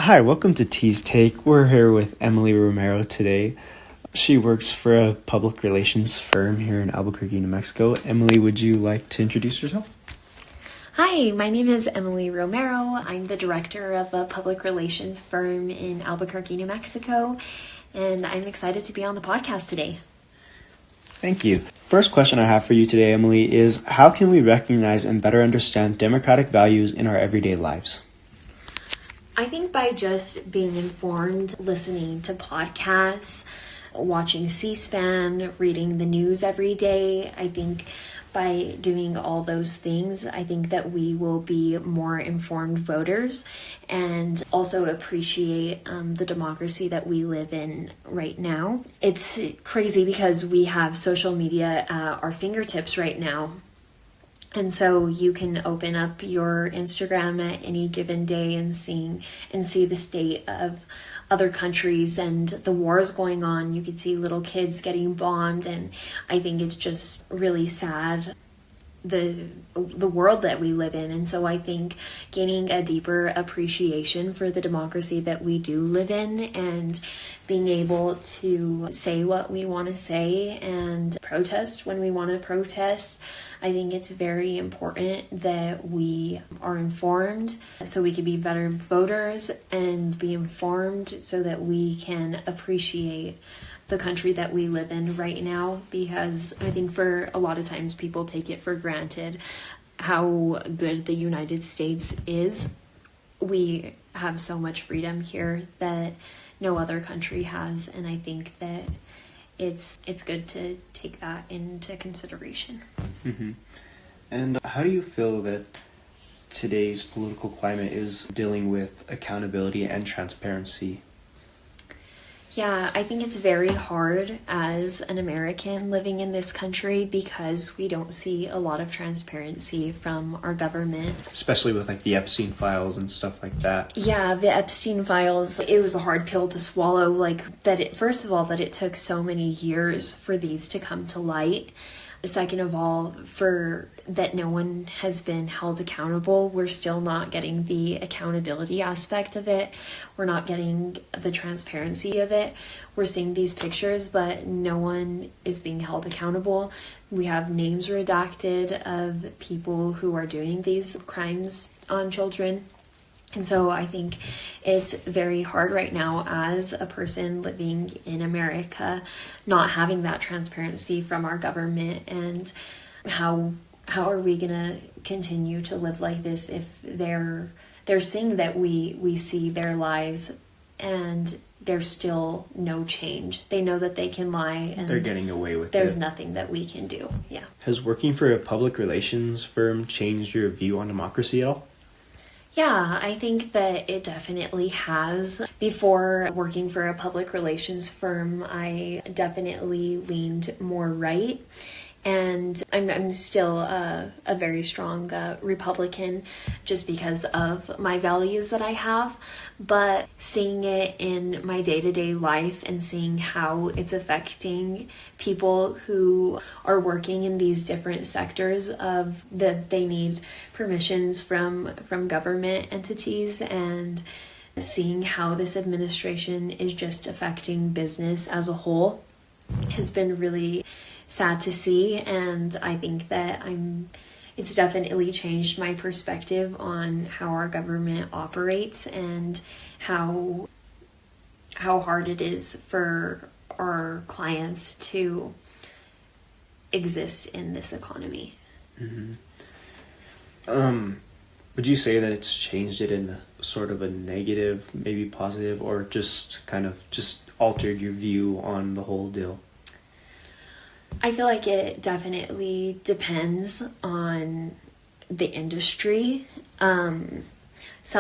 Hi, welcome to TsTake. We're here with Emily Romero today. She works for a public relations firm here in Albuquerque, New Mexico. Emily, would you like to introduce yourself? Hi, my name is Emily Romero. I'm the director of a public relations firm in Albuquerque, New Mexico, and I'm excited to be on the podcast today. Thank you. First question I have for you today, Emily, is how can we recognize and better understand democratic values in our everyday lives? I think by just being informed, listening to podcasts, watching C-SPAN, reading the news every day, I think by doing all those things, I think that we will be more informed voters and also appreciate the democracy that we live in right now. It's crazy because we have social media at our fingertips right now. And so you can open up your Instagram at any given day and see the state of other countries and the wars going on. You could see little kids getting bombed, and I think it's just really sad the world that we live in. And so I think gaining a deeper appreciation for the democracy that we do live in and being able to say what we want to say and protest when we want to protest, I think it's very important that we are informed so we can be better voters and be informed so that we can appreciate the country that we live in right now, because I think for a lot of times people take it for granted how good the United States is. We have so much freedom here that no other country has, and I think that it's good to take that into consideration. Mm-hmm. And how do you feel that today's political climate is dealing with accountability and transparency? Yeah, I think it's very hard as an American living in this country because we don't see a lot of transparency from our government. Especially with like the Epstein files and stuff like that. Yeah, the Epstein files, it was a hard pill to swallow. First of all, that it took so many years for these to come to light. Second of all, for that no one has been held accountable. We're still not getting the accountability aspect of it. We're not getting the transparency of it. We're seeing these pictures, but no one is being held accountable. We have names redacted of people who are doing these crimes on children. And so I think it's very hard right now as a person living in America, not having that transparency from our government. And how are we going to continue to live like this if they're seeing that we see their lies and there's still no change? They know that they can lie and they're getting away with it. There's nothing that we can do. Yeah. Has working for a public relations firm changed your view on democracy at all? Yeah, I think that it definitely has. Before working for a public relations firm, I definitely leaned more right. And I'm still a very strong Republican just because of my values that I have. But seeing it in my day-to-day life and seeing how it's affecting people who are working in these different sectors of that they need permissions from government entities, and seeing how this administration is just affecting business as a whole has been really sad to see. And I think that it's definitely changed my perspective on how our government operates and how hard it is for our clients to exist in this economy. Mm-hmm. Would you say that it's changed it in sort of a negative, maybe positive, or just kind of just altered your view on the whole deal? I feel like it definitely depends on the industry. Some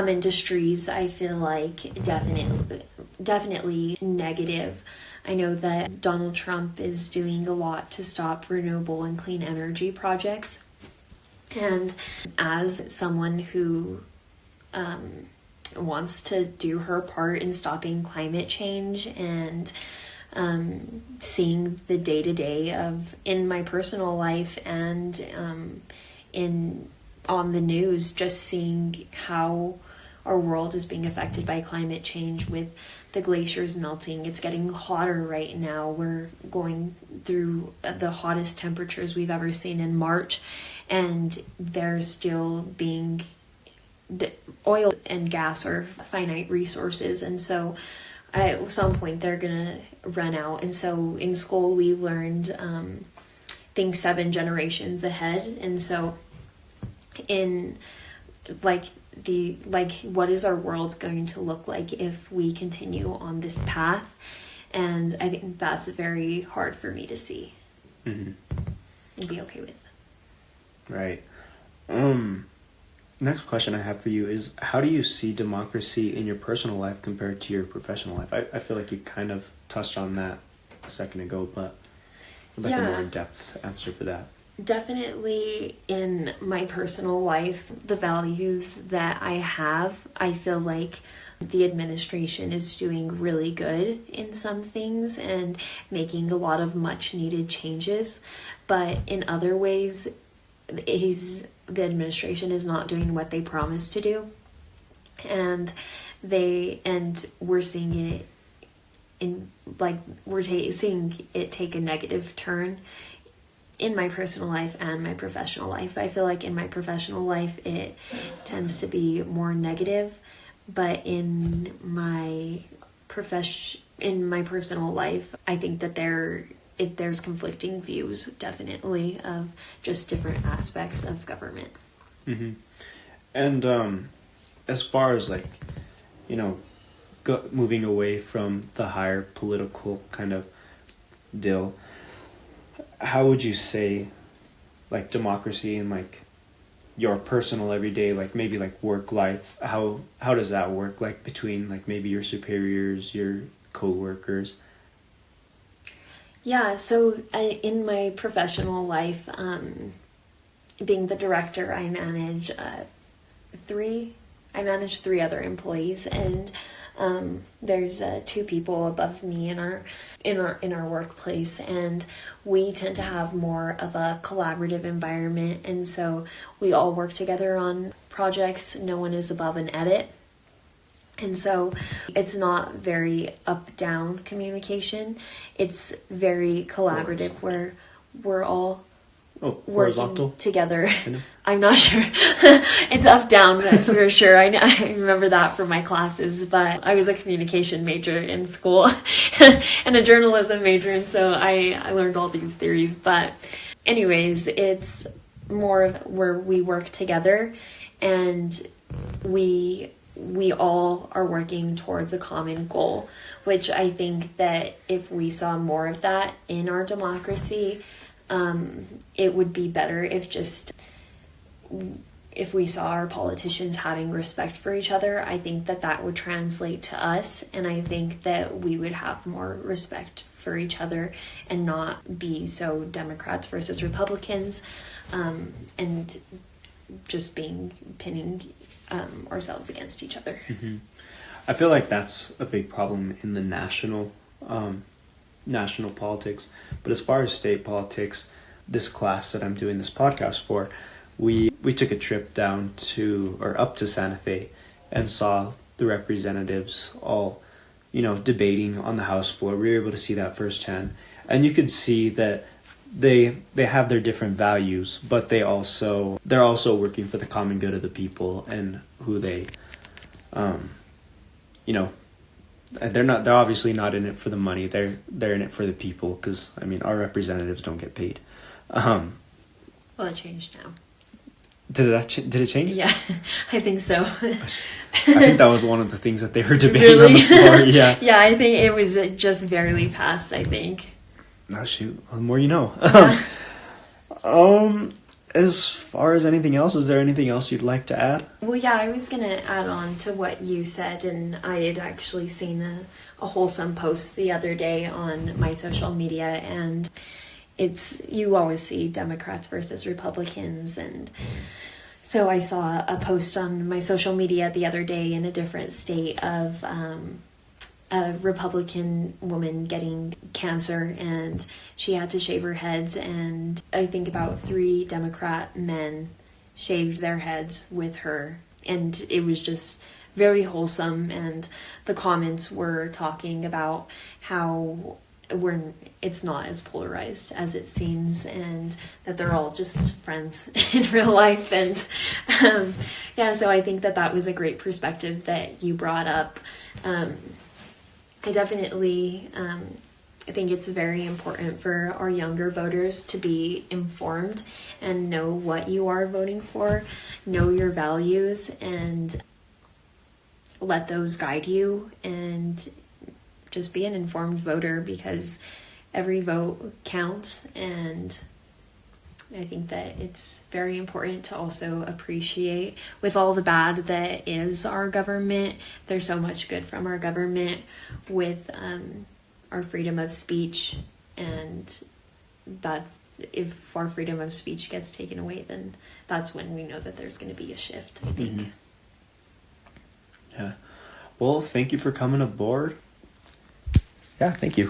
industries I feel like definitely negative. I know that Donald Trump is doing a lot to stop renewable and clean energy projects. And as someone who wants to do her part in stopping climate change and seeing the day-to-day of in my personal life and on the news, just seeing how our world is being affected by climate change with the glaciers melting. It's getting hotter right now. We're going through the hottest temperatures we've ever seen in March, and there's still being the oil and gas are finite resources, and so at some point they're gonna run out. And so in school we learned think 7 generations ahead, and so in what is our world going to look like if we continue on this path? And I think that's very hard for me to see and be okay with. Right. Next question I have for you is, how do you see democracy in your personal life compared to your professional life? I feel like you kind of touched on that a second ago, but I'd like a more in-depth answer for that. Definitely in my personal life, the values that I have, I feel like the administration is doing really good in some things and making a lot of much needed changes. But in other ways, the administration is not doing what they promised to do. And we're seeing it seeing it take a negative turn in my personal life and my professional life. I feel like in my professional life it tends to be more negative, but in my personal life, I think that there's conflicting views, definitely, of just different aspects of government. Mm-hmm. And as far as moving away from the higher political kind of deal, how would you say democracy in your personal everyday, maybe work life, how does that work between maybe your superiors, your co-workers? Yeah, so in my professional life, being the director, I manage 3 other employees, and there's 2 people above me in our workplace, and we tend to have more of a collaborative environment, and so we all work together on projects. No one is above an edit. And so it's not very up-down communication. It's very collaborative, where we're all working together. I'm not sure. It's up-down for sure. I remember that from my classes, but I was a communication major in school and a journalism major, and so I learned all these theories. But anyways, it's more of where we work together, and we all are working towards a common goal, which I think that if we saw more of that in our democracy, it would be better if we saw our politicians having respect for each other. I think that would translate to us, and I think that we would have more respect for each other and not be so Democrats versus Republicans, and just pinning ourselves against each other. Mm-hmm. I feel like that's a big problem in the national politics, but as far as state politics, this class that I'm doing this podcast for, we took a trip up to Santa Fe and saw the representatives all debating on the House floor. We were able to see that firsthand, and you could see that they have their different values, but they're also working for the common good of the people, and who they're obviously not in it for the money. They're in it for the people, because our representatives don't get paid. Well, it changed now. Did it change? Yeah, I think so. I think that was one of the things that they were debating on the floor. Yeah. Yeah, I think it was just barely passed, I think. Oh, shoot. Well, the more you know. As far as anything else, is there anything else you'd like to add? Well, yeah, I was going to add on to what you said, and I had actually seen a wholesome post the other day on my social media, and you always see Democrats versus Republicans, and so I saw a post on my social media the other day in a different state of a Republican woman getting cancer, and she had to shave her heads, and I think about 3 Democrat men shaved their heads with her, and it was just very wholesome, and the comments were talking about how it's not as polarized as it seems, and that they're all just friends in real life. And so I think that was a great perspective that you brought up. I definitely I think it's very important for our younger voters to be informed and know what you are voting for, know your values, and let those guide you, and just be an informed voter, because every vote counts. And I think that it's very important to also appreciate, with all the bad that is our government, there's so much good from our government with our freedom of speech. And if our freedom of speech gets taken away, then that's when we know that there's going to be a shift, I think. Mm-hmm. Yeah. Well, thank you for coming aboard. Yeah, thank you.